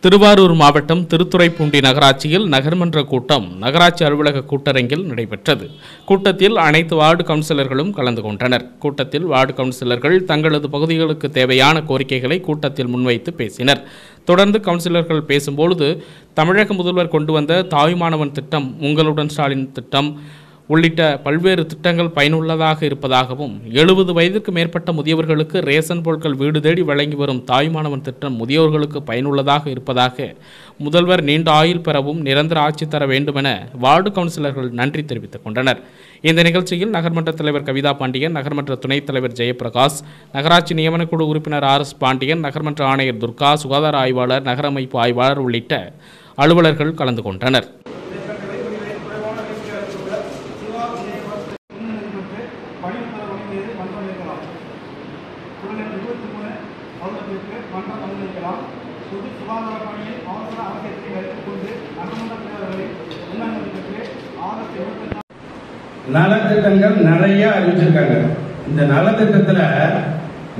திருவாரூர் மாவட்டம் திருத்துறைப்பூண்டி நகராட்சியில் நகர்மன்ற கூட்டம் நகராட்சி அலுவலக கூட்டரங்கில் நடைபெற்றது. கூட்டத்தில் அனைத்து வார்டு கவுன்சிலர்களும் கலந்து கொண்டனர். கூட்டத்தில் வார்டு கவுன்சிலர்கள் தங்களது பகுதிகளுக்கு தேவையான கோரிக்கைகளை கூட்டத்தில் முன்வைத்து பேசினர். தொடர்ந்து கவுன்சிலர்கள் பேசும்பொழுது தமிழக முதல்வர் கொண்டு வந்த தாய்மானவன் திட்டம், உங்களுடன் ஸ்டாலின் திட்டம் உள்ளிட்ட பல்வேறு திட்டங்கள் பயனுள்ளதாக இருப்பதாகவும் 70 வயதிற்கு மேற்பட்ட முதியவர்களுக்கு ரேஷன் பொருட்கள் வீடு தேடி வழங்கி வரும் தாய்மானவன் திட்டம் முதியவர்களுக்கு பயனுள்ளதாக இருப்பதாக, முதல்வர் நீண்ட ஆயுள் பெறவும் நிரந்தர ஆட்சி தர வேண்டுமென வார்டு கவுன்சிலர்கள் நன்றி தெரிவித்துக் கொண்டனர். இந்த நிகழ்ச்சியில் நகர்மன்ற தலைவர் கவிதா பாண்டியன், நகர்மன்ற துணைத் தலைவர் ஜெயபிரகாஷ், நகராட்சி நியமனக்குழு உறுப்பினர் RS பாண்டியன், நகர்மன்ற ஆணையர் துர்கா, சுகாதார ஆய்வாளர், நகரமைப்பு ஆய்வாளர் உள்ளிட்ட அலுவலர்கள் கலந்து கொண்டனர். நலத்திட்டங்கள் நிறைய அறிவிச்சிருக்காங்க. இந்த நலத்திட்டத்துல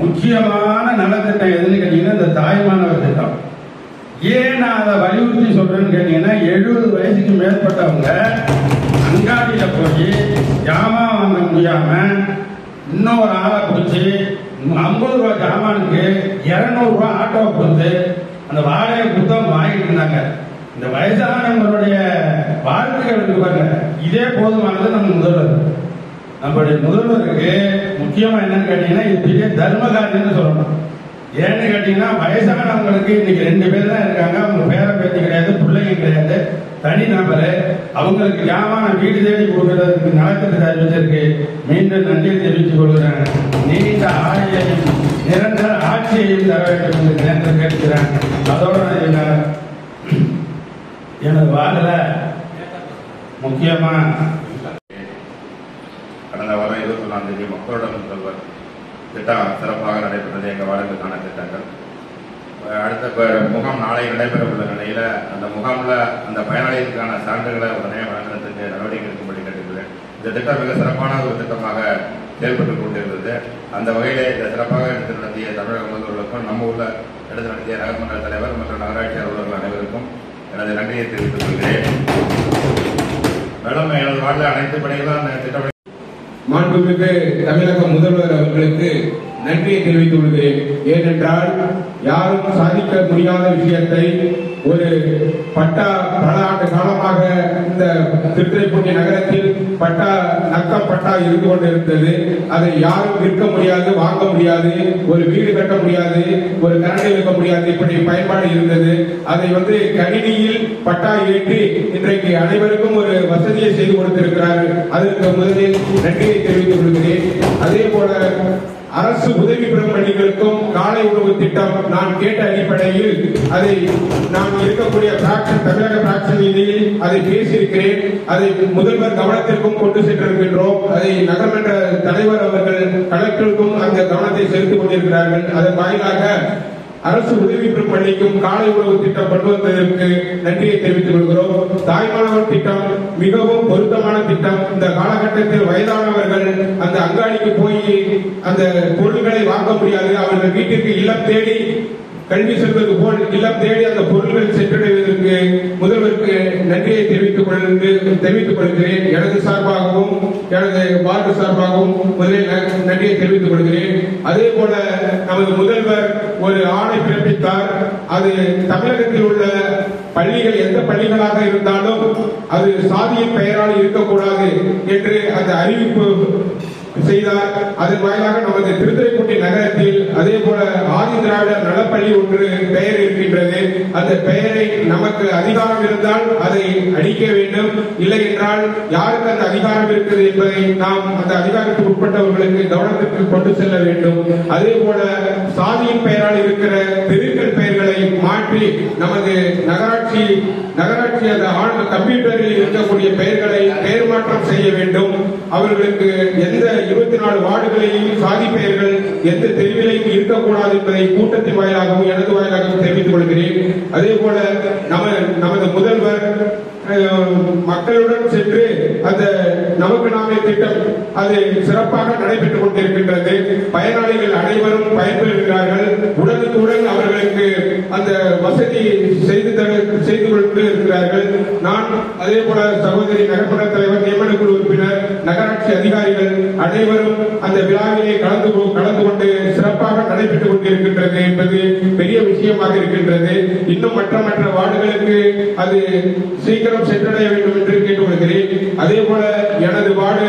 முக்கியமான நலத்திட்டம் எதுன்னு கேட்டீங்கன்னா இந்த தாய்மானவர் திட்டம். ஏன் நான் அதை வலியுறுத்தி சொல்றேன்னு கேட்டீங்கன்னா, 70 வயசுக்கு மேற்பட்டவங்க அங்காடியில போய் ஜாமான் வாங்க முடியாம இன்னொரு ஆளை பிடிச்சி 50 ரூபாய் ஜாமானுக்கு 200 ரூபாய் ஆட்டோவை கொடுத்து அந்த வாடகை புத்தகம் வாங்கிட்டு இருந்தாங்க. இந்த வயசானவங்களுடைய வாழ்க்கைகளுக்கு பாருங்க, இதே போதுமானது நம்ம முதல்வர். நம்மளுடைய முதல்வருக்கு முக்கியமா என்னன்னு கேட்டீங்கன்னா, இது பெரிய தர்ம காரியம்னு சொல்லணும். ஏன்னு கேட்டீங்கன்னா, வயசானவங்களுக்கு இன்னைக்கு 2 பேர் தான் இருக்காங்க. அவங்க பேர பேத்தி கிடையாது, பிள்ளைங்க கிடையாது, தனி நபர். அவங்களுக்கு ஜாமான வீடு தேடி கொடுக்கறதுக்கு நலத்திட்டத்தை அறிவிச்சிருக்கு. மீண்டும் நன்றி தெரிவித்துக் கொள்கிறேன். நீண்ட ஆட்சியையும் நிரந்தர ஆட்சியையும் தர வேண்டும் என்று நேற்று கேட்கிறேன். அதோட எனது வார்டில் முக்கியமா கடந்த வாரம் 21ஆம் தேதி மக்களோட முதல்வர் திட்டம் சிறப்பாக நடைபெற்றது. எங்கள் வார்டுகளுக்கான திட்டங்கள் அடுத்த முகாம் நாளை நடைபெற உள்ள நிலையில் அந்த முகாமில் அந்த பயனாளிகளுக்கான சான்றுகளை உடனே வழங்குறதுக்கு நடவடிக்கை எடுக்கும்படி கேட்டுக்கிறேன். இந்த திட்டம் மிக சிறப்பான ஒரு திட்டமாக செயல்பட்டுக் கொண்டிருந்தது. அந்த வகையிலே இதை சிறப்பாக எடுத்து நடத்திய தமிழக முதல்வர்களுக்கும் நம்ம ஊரில் எடுத்து நடத்திய நகர்மன்ற தலைவர் மற்றும் நகராட்சி அலுவலர்கள் அனைவருக்கும் எனது நன்றியை தெரிவித்துக் கொள்கிறேன். மேலும் எனது வார்டில் அனைத்து பணிகளும் திட்டம் மாண்புமிகு தமிழக முதல்வர் அவர்களுக்கு நன்றியை தெரிவித்துக் கொள்கிறேன். ஏனென்றால் யாரும் சாதிக்க முடியாத விஷயத்தை ஒரு பட்டா பல ஆண்டு காலமாக இந்த திருத்துறைப்பூண்டி நகரத்தில் பட்டா நக்கம் பட்டா இருந்து கொண்டிருந்தது. அதை யாரும் விற்க முடியாது, வாங்க முடியாது, ஒரு வீடு கட்ட முடியாது, ஒரு கரண்டை வைக்க முடியாது, இப்படி பயன்பாடு இருந்தது. அதை கணினியில் பட்டா ஏற்றி இன்றைக்கு அனைவருக்கும் ஒரு வசதியை செய்து கொடுத்திருக்கிறார்கள். அதற்கு முதலில் நன்றியை தெரிவித்துக் கொள்கிறேன். அதே போல அரசு உதவி பெறும் பள்ளிகளுக்கும் காலை உணவு திட்டம் நான் கேட்ட அடிப்படையில் அதை நான் இருக்கக்கூடிய தமிழக பிராக்சன் நிதியில் அதை பேசியிருக்கிறேன். அதை முதல்வர் கவனத்திற்கும் கொண்டு சென்றிருக்கின்றோம். அதை நகர்மன்ற தலைவர் அவர்கள் கலெக்டருக்கும் அந்த கவனத்தை செலுத்திக் கொண்டிருக்கிறார்கள். அதன் வாயிலாக அரசு உதவி பெறும் பள்ளிக்கும் காலை உணவு திட்டம் கொண்டு வந்ததற்கு நன்றியை தெரிவித்துக் கொள்கிறோம். தாய்மானவர் திட்டம் மிகவும் பொருத்தமான திட்டம். இந்த காலகட்டத்தில் வயதானவர்கள் அந்த அங்காடிக்கு போய் அந்த பொருட்களை வாங்க முடியாது. அவர்கள் வீட்டிற்கு இல்லம் தேடி கல்வி செல்வது போல் இல்லம் தேடி அந்த பொருட்கள் சென்றடைவதற்கு முதல்வருக்கு நன்றியை தெரிவித்துக் கொள்கிறேன். எனது சார்பாகவும் எனது வார்டு சார்பாகவும் முதலில் நன்றியை தெரிவித்துக் கொள்கிறேன். அதே போல நமது முதல்வர் ஒரு ஆணை பிறப்பித்தார். அது தமிழகத்தில் உள்ள பள்ளிகள் எந்த பள்ளிகளாக இருந்தாலும் அது சாதியின் பெயரால் இருக்கக்கூடாது என்று அந்த அறிவிப்பு செய்தார். அதன் வாயிலாக நமது திருத்துறைப்பூண்டி நகரத்தில் அதே போல ஆதி திராவிடர் நலப்பள்ளி ஒன்று பெயர் இருக்கின்றது. அந்த பெயரை நமக்கு அதிகாரம் இருந்தால் அதை அடிக்க வேண்டும், இல்லை என்றால் யாருக்கு அந்த அதிகாரம் இருக்கிறது என்பதை நாம் அந்த அதிகாரத்துக்கு உட்பட்டவர்களுக்கு கவனத்திற்கு கொண்டு செல்ல வேண்டும். அதே போல சாதியின் பெயரால் இருக்கிற தெருக்கள் பெயர்களை மாற்றி நமது நகராட்சி அந்த கம்ப்யூட்டரில் இருக்கக்கூடிய பெயர்களை பெயர் மாற்றம் செய்ய வேண்டும். அவர்களுக்கு எந்த 24 வார்டுகளிலும் சாதி பெயர்கள் எந்த தெருவிலையும் இருக்கக்கூடாது என்பதை கூட்டத்தின் வாயிலாகவும் எனது வாயிலாகவும் தெரிவித்துக் கொள்கிறேன். அதே போல நமது முதல்வர் மக்களுடன் சென்று அந்த நமக்கு நாம் விழாவிலே திட்டம் அது சிறப்பாக நடைபெற்றுக் கொண்டிருக்கின்றது. பயனாளிகள் அனைவரும் பயன்பெறுகிறார்கள். உடனுக்குடன் அவர்களுக்கு அந்த வசதி செய்து கொண்டு இருக்கிறார்கள். நான் அதே போல சகோதரி நகர்மன்ற தலைவர், நியமன குழு உறுப்பினர், நகராட்சி அதிகாரிகள் அனைவரும் அந்த விழாவிலே கலந்து கொண்டு சிறப்பாக நடைபெற்றுக் கொண்டிருக்கின்றது என்பது பெரிய விஷயமாக இருக்கின்றது. இன்னும் மற்ற வார்டுகளுக்கு அது சீக்கிரம் சென்றடைய வேண்டும் என்று கேட்டுக்கொள்கிறேன். அதே போல எனது வார்டு